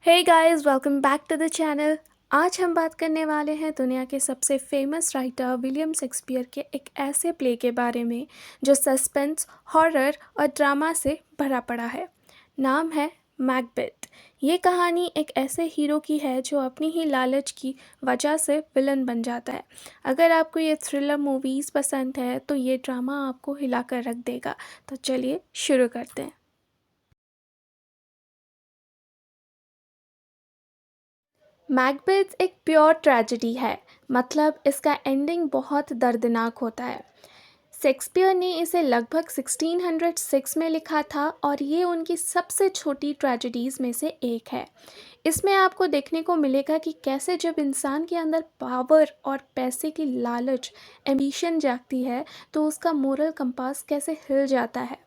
Hey guys, welcome back to the channel. आज हम बात करने वाले हैं दुनिया के सबसे फेमस राइटर विलियम शेक्सपियर के एक ऐसे प्ले के बारे में जो सस्पेंस, हॉरर और ड्रामा से भरा पड़ा है। नाम है मैकबेथ। ये कहानी एक ऐसे हीरो की है जो अपनी ही लालच की वजह से विलन बन जाता है। अगर आपको ये थ्रिलर मूवीज़ पसंद है तो ये ड्रामा आपको हिलाकर रख देगा। तो चलिए शुरू करते हैं। मैकबेथ एक प्योर ट्रेजेडी है। मतलब इसका एंडिंग बहुत दर्दनाक होता है। शेक्सपियर ने इसे लगभग 1606 में लिखा था और ये उनकी सबसे छोटी ट्रेजेडीज़ में से एक है। इसमें आपको देखने को मिलेगा कि कैसे जब इंसान के अंदर पावर और पैसे की लालच, एम्बिशन जागती है तो उसका मोरल कंपास कैसे हिल जाता है।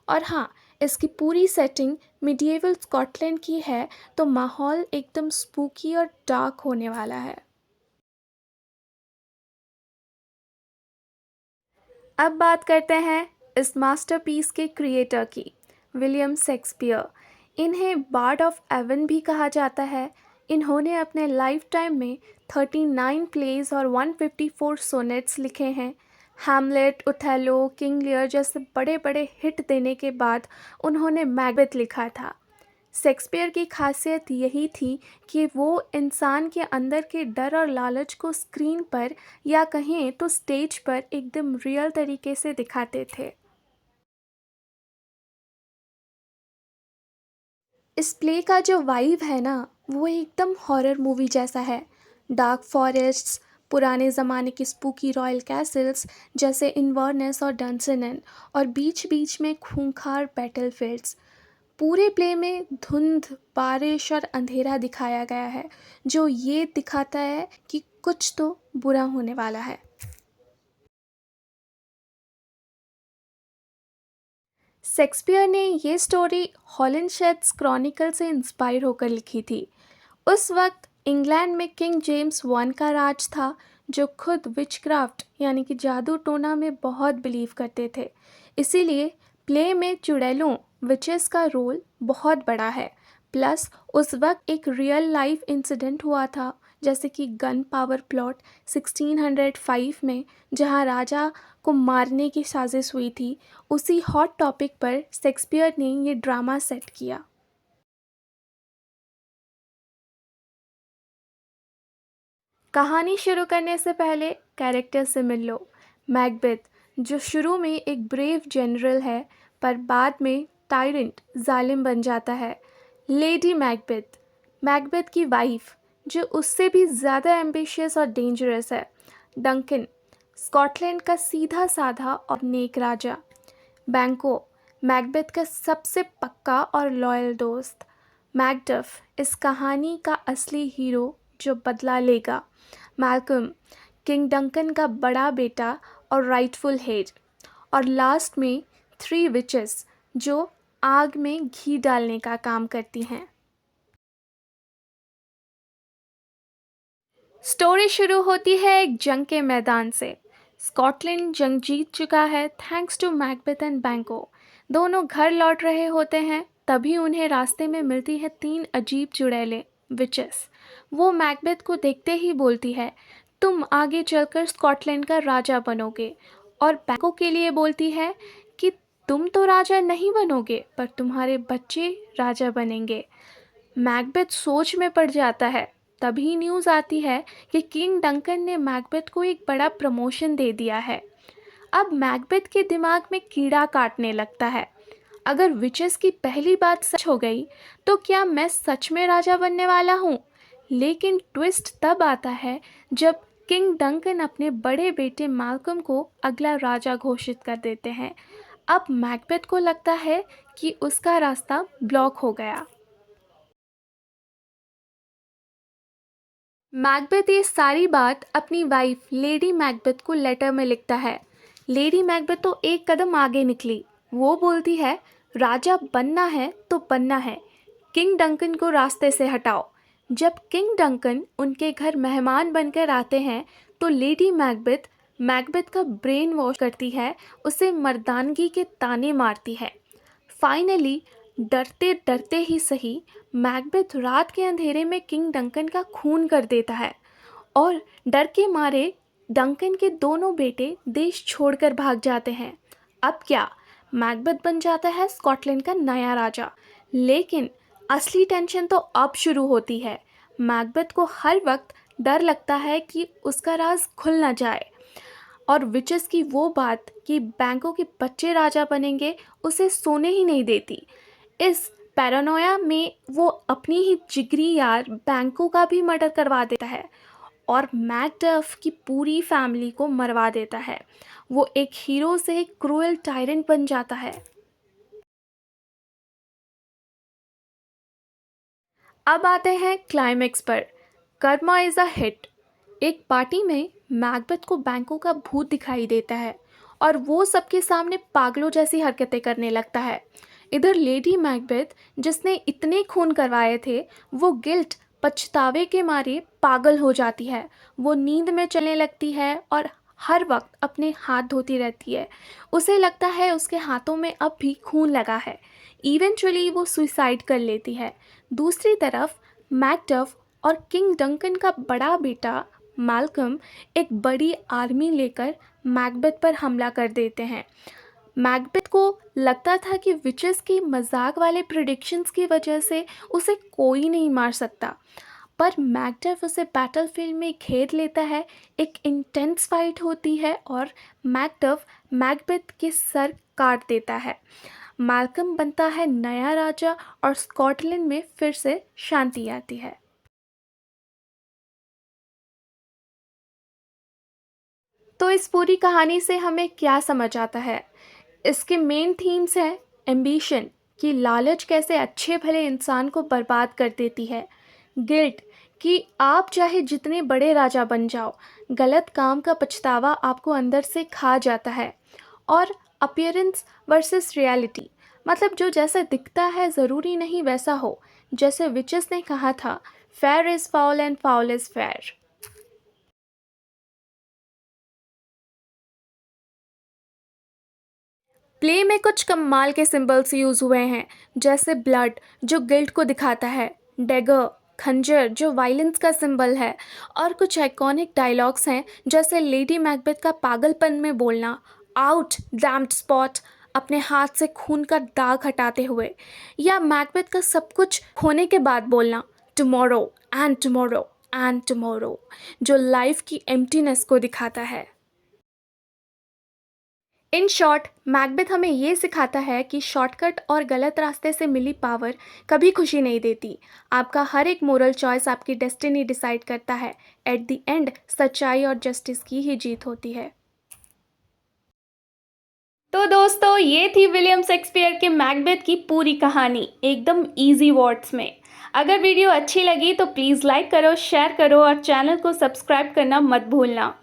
और हाँ, इसकी पूरी सेटिंग मिडिएवल स्कॉटलैंड की है, तो माहौल एकदम स्पूकी और डार्क होने वाला है। अब बात करते हैं इस मास्टरपीस के क्रिएटर की, विलियम शेक्सपियर। इन्हें बार्ड ऑफ एवन भी कहा जाता है। इन्होंने अपने लाइफ टाइम में 39 प्लेज और 154 सोनेट्स लिखे हैं। हैमलेट, ओथेलो, किंग लियर जैसे बड़े बड़े हिट देने के बाद उन्होंने मैकबेथ लिखा था। शेक्सपियर की खासियत यही थी कि वो इंसान के अंदर के डर और लालच को स्क्रीन पर या कहें तो स्टेज पर एकदम रियल तरीके से दिखाते थे। इस प्ले का जो वाइब है ना, वो एकदम हॉरर मूवी जैसा है। डार्क फॉरेस्ट्स, पुराने ज़माने की स्पूकी रॉयल कैसल्स जैसे इन्वर्नेस और डंसनन, और बीच बीच में खूंखार बैटलफील्ड्स। पूरे प्ले में धुंध, बारिश और अंधेरा दिखाया गया है, जो ये दिखाता है कि कुछ तो बुरा होने वाला है। शेक्सपियर ने ये स्टोरी हॉलिनशेड्स क्रॉनिकल से इंस्पायर होकर लिखी थी। उस वक्त इंग्लैंड में किंग जेम्स वन का राज था, जो खुद विचक्राफ्ट यानी कि जादू टोना में बहुत बिलीव करते थे। इसीलिए प्ले में चुड़ैलों, विचेस का रोल बहुत बड़ा है। प्लस उस वक्त एक रियल लाइफ इंसिडेंट हुआ था, जैसे कि गन पावर प्लॉट 1605 में, जहां राजा को मारने की साजिश हुई थी। उसी हॉट टॉपिक पर शेक्सपियर ने ये ड्रामा सेट किया। कहानी शुरू करने से पहले कैरेक्टर से मिल लो। मैकबेथ, जो शुरू में एक ब्रेव जनरल है पर बाद में टायरेंट, जालिम बन जाता है। लेडी मैकबेथ, मैकबेथ की वाइफ, जो उससे भी ज़्यादा एम्बिशियस और डेंजरस है। डंकन, स्कॉटलैंड का सीधा साधा और नेक राजा। बैंको, मैकबेथ का सबसे पक्का और लॉयल दोस्त। मैकडफ, इस कहानी का असली हीरो जो बदला लेगा। मैल्कम, किंग डंकन का बड़ा बेटा और राइटफुल हेड। और लास्ट में थ्री विचेस, जो आग में घी डालने का काम करती हैं। स्टोरी शुरू होती है एक जंग के मैदान से। स्कॉटलैंड जंग जीत चुका है थैंक्स टू मैकबेथ एंड बैंको। दोनों घर लौट रहे होते हैं, तभी उन्हें रास्ते में मिलती है तीन अजीब चुड़ैलें, विचेस। वो मैकबेथ को देखते ही बोलती है, तुम आगे चलकर स्कॉटलैंड का राजा बनोगे। और बैंको के लिए बोलती है कि तुम तो राजा नहीं बनोगे, पर तुम्हारे बच्चे राजा बनेंगे। मैकबेथ सोच में पड़ जाता है। तभी न्यूज़ आती है कि किंग डंकन ने मैकबेथ को एक बड़ा प्रमोशन दे दिया है। अब मैकबेथ के दिमाग में कीड़ा काटने लगता है। अगर विचेस की पहली बात सच हो गई तो क्या मैं सच में राजा बनने वाला हूँ? लेकिन ट्विस्ट तब आता है जब किंग डंकन अपने बड़े बेटे माल्कम को अगला राजा घोषित कर देते हैं। अब मैकबेथ को लगता है कि उसका रास्ता ब्लॉक हो गया। मैकबेथ ये सारी बात अपनी वाइफ लेडी मैकबेथ को लेटर में लिखता है। लेडी मैकबेथ तो एक कदम आगे निकली। वो बोलती है, राजा बनना है तो बनना है, किंग डंकन को रास्ते से हटाओ। जब किंग डंकन उनके घर मेहमान बनकर आते हैं तो लेडी मैकबेथ मैकबेथ का ब्रेन वॉश करती है, उसे मर्दानगी के ताने मारती है। फाइनली डरते डरते ही सही, मैकबेथ रात के अंधेरे में किंग डंकन का खून कर देता है और डर के मारे डंकन के दोनों बेटे देश छोड़कर भाग जाते हैं। अब क्या, मैकबेथ बन जाता है स्कॉटलैंड का नया राजा। लेकिन असली टेंशन तो अब शुरू होती है। मैकबेथ को हर वक्त डर लगता है कि उसका राज खुल ना जाए और विचेस की वो बात कि बैंकों के बच्चे राजा बनेंगे उसे सोने ही नहीं देती। इस पैरानोया में वो अपनी ही जिगरी यार बैंकों का भी मर्डर करवा देता है और मैकडफ की पूरी फैमिली को मरवा देता है। वो एक हीरो से एक क्रूएल टायरेंट बन जाता है। अब आते हैं क्लाइमेक्स पर। Karma is a hit. एक पार्टी में मैकबेथ को बैंकों का भूत दिखाई देता है और वो सबके सामने पागलों जैसी हरकतें करने लगता है। इधर लेडी मैकबेथ, जिसने इतने खून करवाए थे, वो गिल्ट पछतावे के मारे पागल हो जाती है। वो नींद में चलने लगती है और हर वक्त अपने हाथ धोती रहती है। उसे लगता है उसके हाथों में अब भी खून लगा है। इवेंचुअली वो सुसाइड कर लेती है। दूसरी तरफ मैकडफ और किंग डंकन का बड़ा बेटा माल्कम एक बड़ी आर्मी लेकर मैकबेथ पर हमला कर देते हैं। मैकबेथ को लगता था कि विचेस की मजाक वाले प्रिडिक्शंस की वजह से उसे कोई नहीं मार सकता, पर मैकडफ उसे बैटलफील्ड में घेर लेता है। एक इंटेंस फाइट होती है और मैकडफ मैकबेथ के सर काट देता है। माल्कम बनता है नया राजा और स्कॉटलैंड में फिर से शांति आती है। तो इस पूरी कहानी से हमें क्या समझ आता है? इसके मेन थीम्स हैं एम्बिशन, कि लालच कैसे अच्छे भले इंसान को बर्बाद कर देती है। गिल्ट, कि आप चाहे जितने बड़े राजा बन जाओ, गलत काम का पछतावा आपको अंदर से खा जाता है। और अपीयरेंस वर्सेस रियलिटी, मतलब जो जैसा दिखता है ज़रूरी नहीं वैसा हो। जैसे विचेस ने कहा था, fair is foul and foul is fair. Play में कुछ कमाल के सिंबल्स यूज़ हुए हैं, जैसे ब्लड जो गिल्ट को दिखाता है, डैगर खंजर जो वायलेंस का सिंबल है, और कुछ आइकॉनिक डायलॉग्स हैं जैसे लेडी मैकबेथ का पागलपन में बोलना, आउट डैम्ड स्पॉट, अपने हाथ से खून का दाग हटाते हुए, या मैकबेथ का सब कुछ खोने के बाद बोलना, tomorrow and tomorrow and tomorrow, जो लाइफ की एम्प्टीनेस को दिखाता है। इन शॉर्ट, मैकबेथ हमें ये सिखाता है कि शॉर्टकट और गलत रास्ते से मिली पावर कभी खुशी नहीं देती। आपका हर एक मोरल चॉइस आपकी डेस्टिनी डिसाइड करता है। एट द एंड सच्चाई और जस्टिस की ही जीत होती है। तो दोस्तों, ये थी विलियम शेक्सपियर के मैकबेथ की पूरी कहानी, एकदम इजी वर्ड्स में। अगर वीडियो अच्छी लगी तो प्लीज़ लाइक करो, शेयर करो और चैनल को सब्सक्राइब करना मत भूलना।